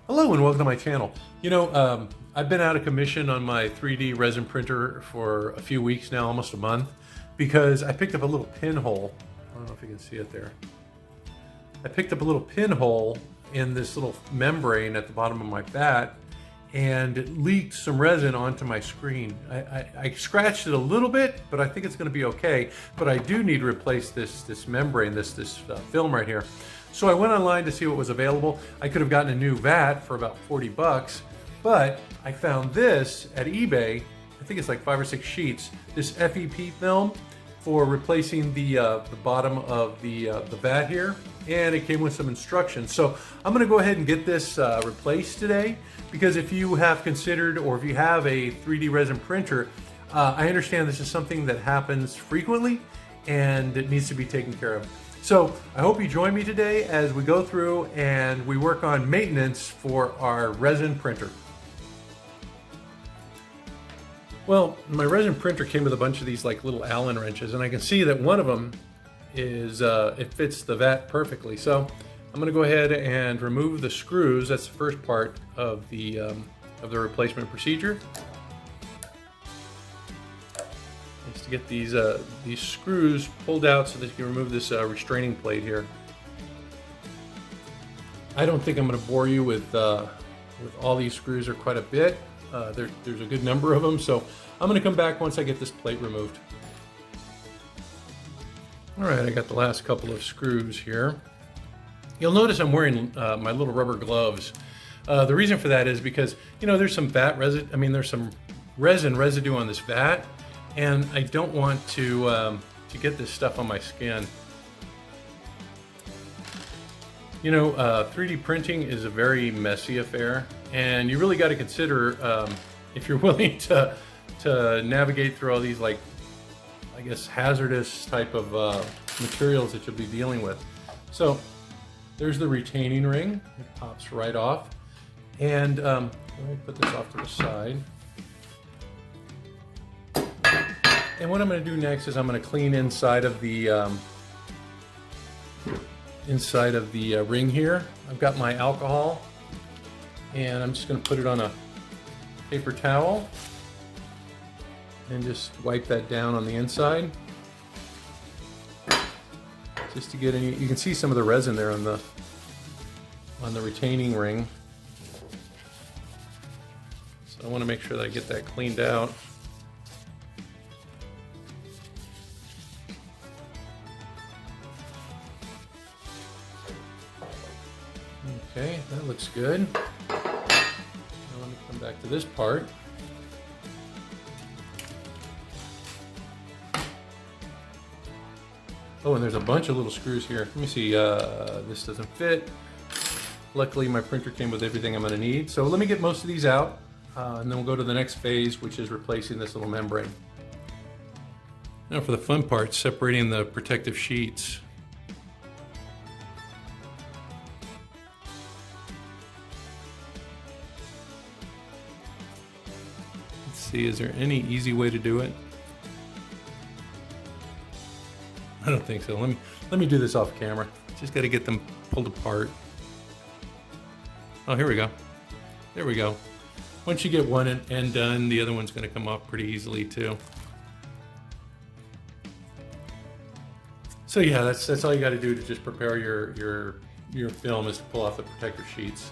Hello and welcome to my channel. I've been out of commission on my 3D resin printer for a few weeks now, almost a month, because I picked up a little pinhole. I don't know if you can see it there. I picked up a little pinhole in this little membrane at the bottom of my vat, and it leaked some resin onto my screen. I scratched it a little bit, but I think it's going to be okay. But I do need to replace this membrane, this film right here. So I went online to see what was available. I could have gotten a new vat for about 40 bucks, but I found this at eBay. I think it's like 5 or 6 sheets. This FEP film for replacing the bottom of the vat here, and it came with some instructions. So I'm going to go ahead and get this replaced today, because if you have considered, or if you have a 3D resin printer, I understand this is something that happens frequently and it needs to be taken care of. So I hope you join me today as we go through and we work on maintenance for our resin printer. Well, my resin printer came with a bunch of these like little Allen wrenches, and I can see that one of them is, it fits the vat perfectly. So I'm gonna go ahead and remove the screws. That's the first part of the replacement procedure. Is to get these screws pulled out so that you can remove this restraining plate here. I don't think I'm going to bore you with all these screws. Are quite a bit. There's a good number of them, so I'm going to come back once I get this plate removed. All right, I got the last couple of screws here. You'll notice I'm wearing my little rubber gloves. The reason for that is because there's some vat residue. There's some resin residue on this vat, and I don't want to get this stuff on my skin. 3D printing is a very messy affair, and you really got to consider if you're willing to navigate through all these, like, I guess, hazardous type of materials that you'll be dealing with. So there's the retaining ring. It pops right off, and let me put this off to the side. And what I'm going to do next is I'm going to clean inside of the ring here. I've got my alcohol, and I'm just going to put it on a paper towel and just wipe that down on the inside, just to get any. You can see some of the resin there on the retaining ring, so I want to make sure that I get that cleaned out. Okay, that looks good. Now let me come back to this part. Oh, and there's a bunch of little screws here. Let me see, this doesn't fit. Luckily, my printer came with everything I'm gonna need. So let me get most of these out, and then we'll go to the next phase, which is replacing this little membrane. Now for the fun part, separating the protective sheets. See, is there any easy way to do it? I don't think so. Let me do this off camera. Just got to get them pulled apart. Oh, here we go. There we go. Once you get one end done, the other one's going to come off pretty easily too. So yeah, that's all you got to do to just prepare your film, is to pull off the protector sheets.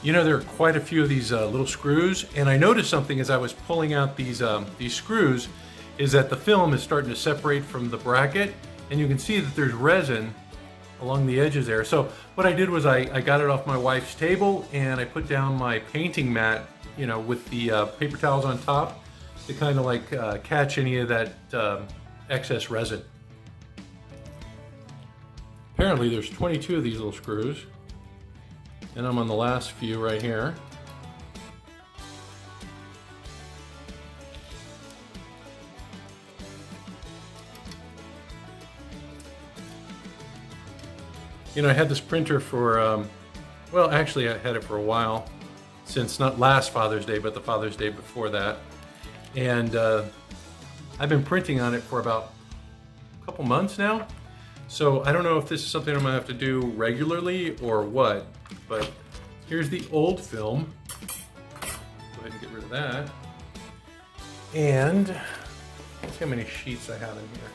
There are quite a few of these little screws, and I noticed something as I was pulling out these screws, is that the film is starting to separate from the bracket, and you can see that there's resin along the edges there. So what I did was I got it off my wife's table, and I put down my painting mat, with the paper towels on top to kind of like catch any of that excess resin. Apparently there's 22 of these little screws, and I'm on the last few right here. I had this printer for, well, actually I had it for a while, since not last Father's Day, but the Father's Day before that. And I've been printing on it for about a couple months now. So I don't know if this is something I'm gonna have to do regularly or what, but Here's the old film. Go ahead and get rid of that. And let's see how many sheets I have in here.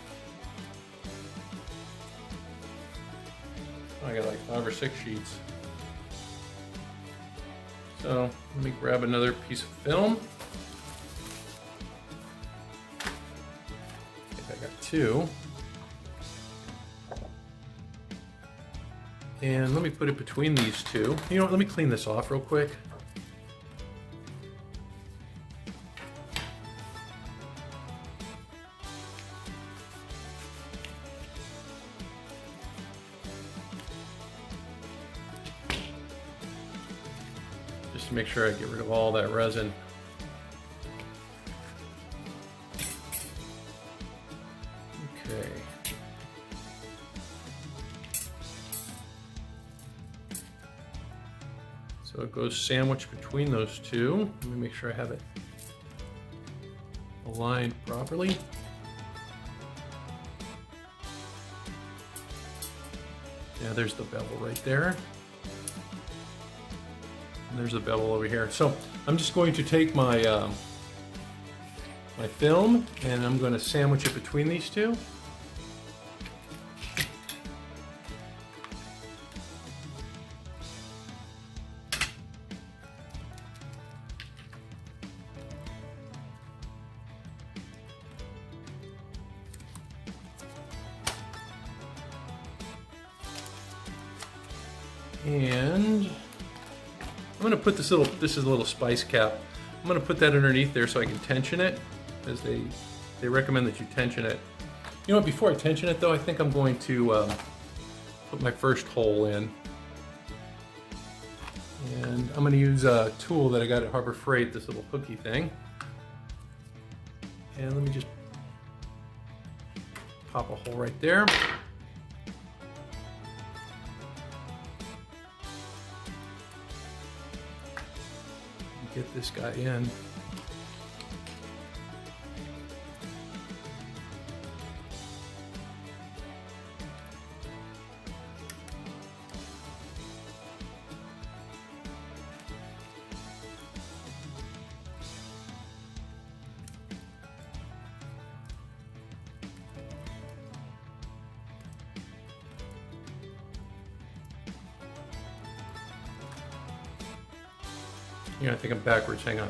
Oh, I got like 5 or 6 sheets. So let me grab another piece of film. I think I got 2. And let me put it between these 2. You know what, let me clean this off real quick. Just to make sure I get rid of all that resin. Okay. So it goes sandwiched between those 2. Let me make sure I have it aligned properly. Yeah, there's the bevel right there. And there's the bevel over here. So I'm just going to take my my film and I'm going to sandwich it between these 2. And I'm going to put this is a little spice cap. I'm going to put that underneath there so I can tension it, as they recommend that you tension it. You know what, before I tension it though, I think I'm going to put my first hole in. And I'm going to use a tool that I got at Harbor Freight, this little hooky thing. And let me just pop a hole right there. Get this guy in. Yeah, I think I'm backwards, hang on.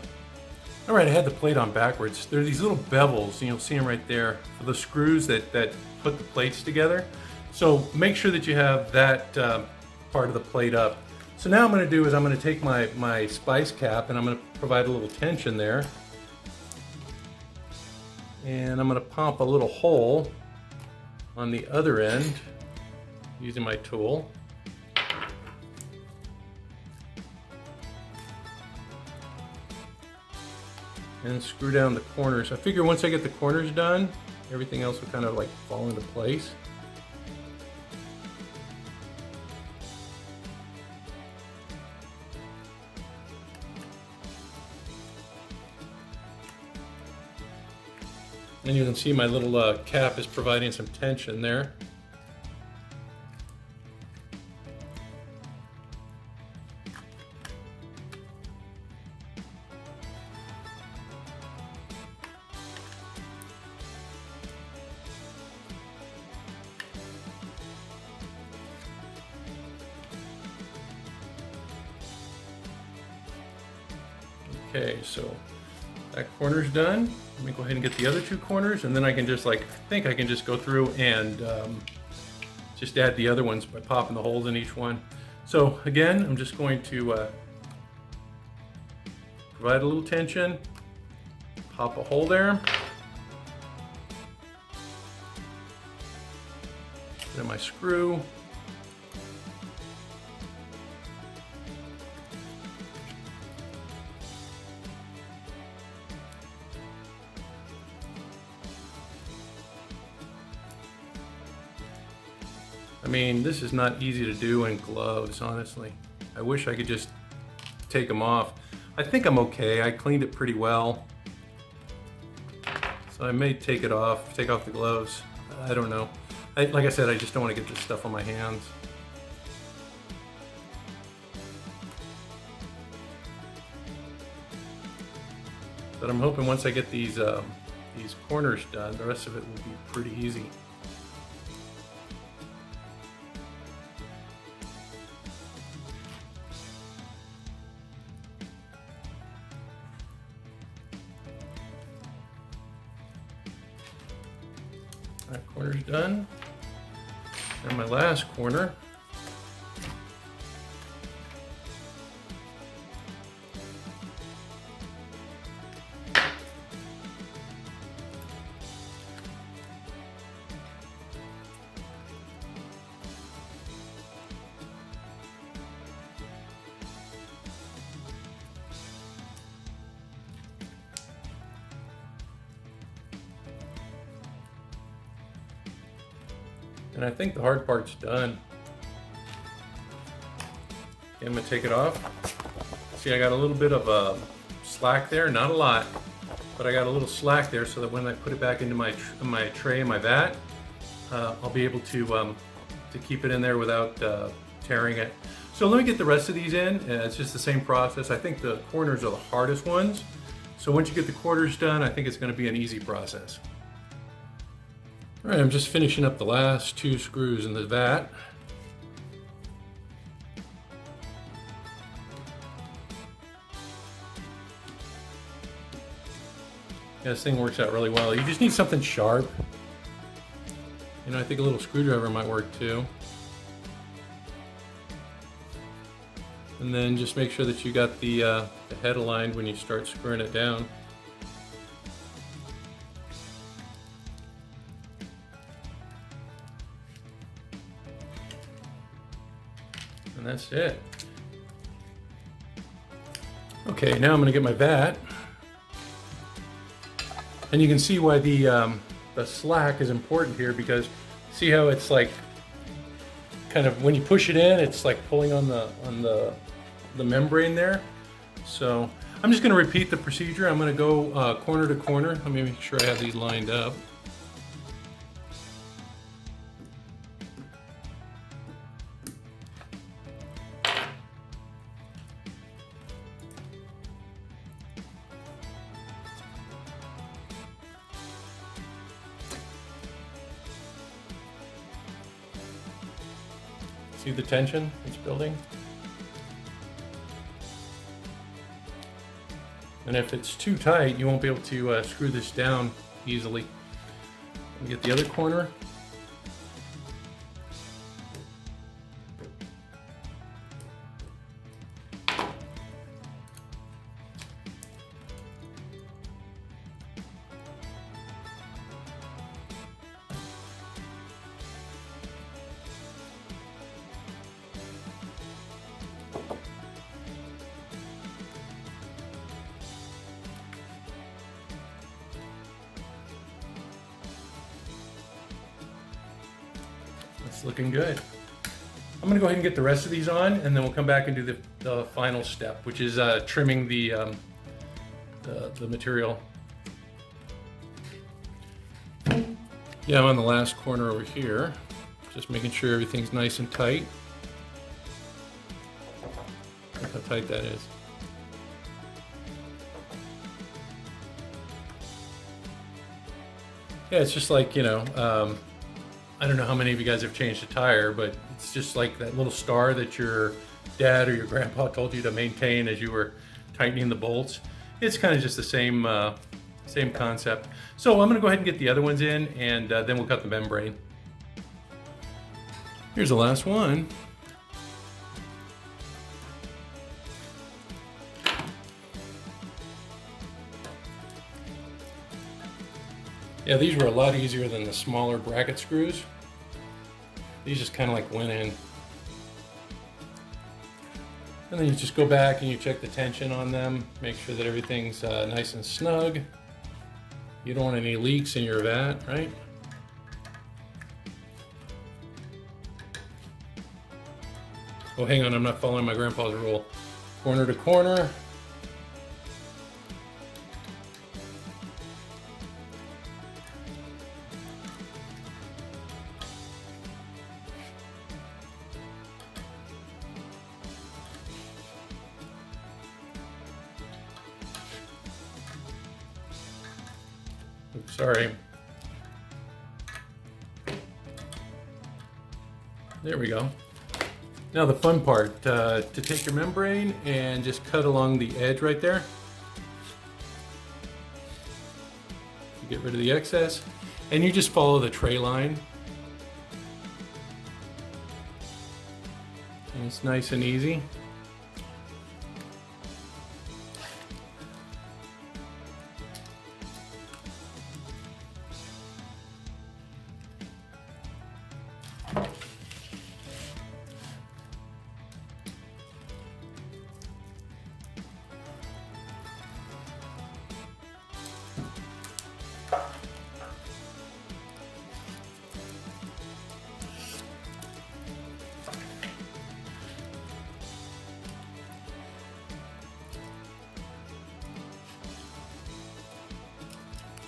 All right, I had the plate on backwards. There are these little bevels, and you'll see them right there, for the screws that put the plates together. So make sure that you have that part of the plate up. So now what I'm gonna do is I'm gonna take my spice cap and I'm gonna provide a little tension there. And I'm gonna pump a little hole on the other end using my tool. And screw down the corners. I figure once I get the corners done, everything else will kind of like fall into place. And you can see my little cap is providing some tension there. Okay, so that corner's done. Let me go ahead and get the other 2 corners, and then I can just I think I can just go through and just add the other ones by popping the holes in each one. So again, I'm just going to provide a little tension, pop a hole there, put in my screw, I mean, this is not easy to do in gloves, honestly. I wish I could just take them off. I think I'm okay. I cleaned it pretty well. So I may take off the gloves. I don't know. Like I said, I just don't want to get this stuff on my hands. But I'm hoping once I get these corners done, the rest of it will be pretty easy. That corner's done. And my last corner. And I think the hard part's done. Okay, I'm gonna take it off. See, I got a little bit of slack there, not a lot, but I got a little slack there so that when I put it back into my tray in my vat, I'll be able to keep it in there without tearing it. So let me get the rest of these in. It's just the same process. I think the corners are the hardest ones. So once you get the corners done, I think it's gonna be an easy process. All right, I'm just finishing up the last 2 screws in the vat. Yeah, this thing works out really well. You just need something sharp. You know, I think a little screwdriver might work too. And then just make sure that you got the head aligned when you start screwing it down. And that's it. Okay, now I'm going to get my vat. And you can see why the slack is important here, because see how it's like kind of when you push it in, it's like pulling on the membrane there. So I'm just going to repeat the procedure. I'm going to go corner to corner. Let me make sure I have these lined up. See the tension it's building? And if it's too tight, you won't be able to screw this down easily. Let me get the other corner. It's looking good. I'm gonna go ahead and get the rest of these on, and then we'll come back and do the final step, which is trimming the material. Yeah, I'm on the last corner over here, just making sure everything's nice and tight. Look how tight that is. Yeah, it's just like, you know, I don't know how many of you guys have changed a tire, but it's just like that little star that your dad or your grandpa told you to maintain as you were tightening the bolts. It's kind of just the same same concept. So I'm going to go ahead and get the other ones in, and then we'll cut the membrane. Here's the last one. Yeah, these were a lot easier than the smaller bracket screws. These just kind of like went in. And then you just go back and you check the tension on them, make sure that everything's nice and snug. You don't want any leaks in your vat, right? Oh, hang on, I'm not following my grandpa's rule. Corner to corner. Oops, sorry. There we go. Now the fun part, to take your membrane and just cut along the edge right there. Get rid of the excess, and you just follow the tray line. And it's nice and easy.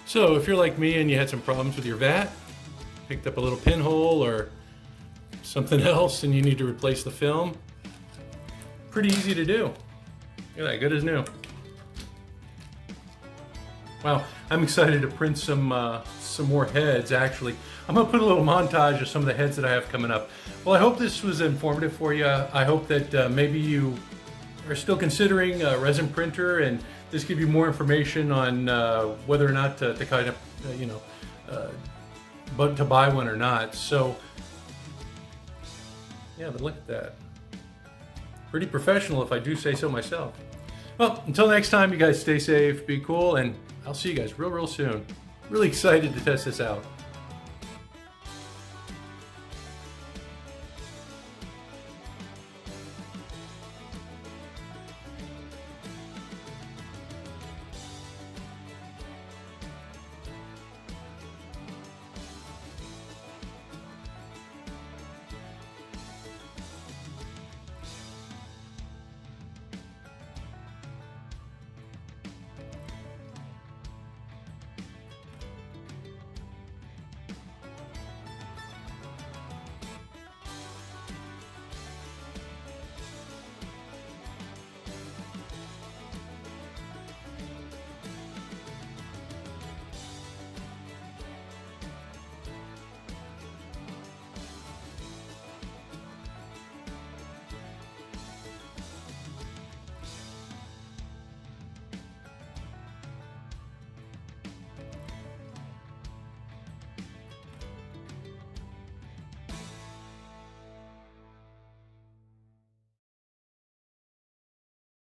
So if you're like me and you had some problems with your vat, picked up a little pinhole or something else and you need to replace the film, pretty easy to do. Look at that, good as new. Wow, I'm excited to print some more heads actually. I'm gonna put a little montage of some of the heads that I have coming up. Well, I hope this was informative for you. I hope that maybe you are still considering a resin printer, and this give you more information on whether or not to kind of, but to buy one or not. So, yeah, but look at that. Pretty professional, if I do say so myself. Well, until next time, you guys stay safe, be cool, and I'll see you guys real soon. Really excited to test this out.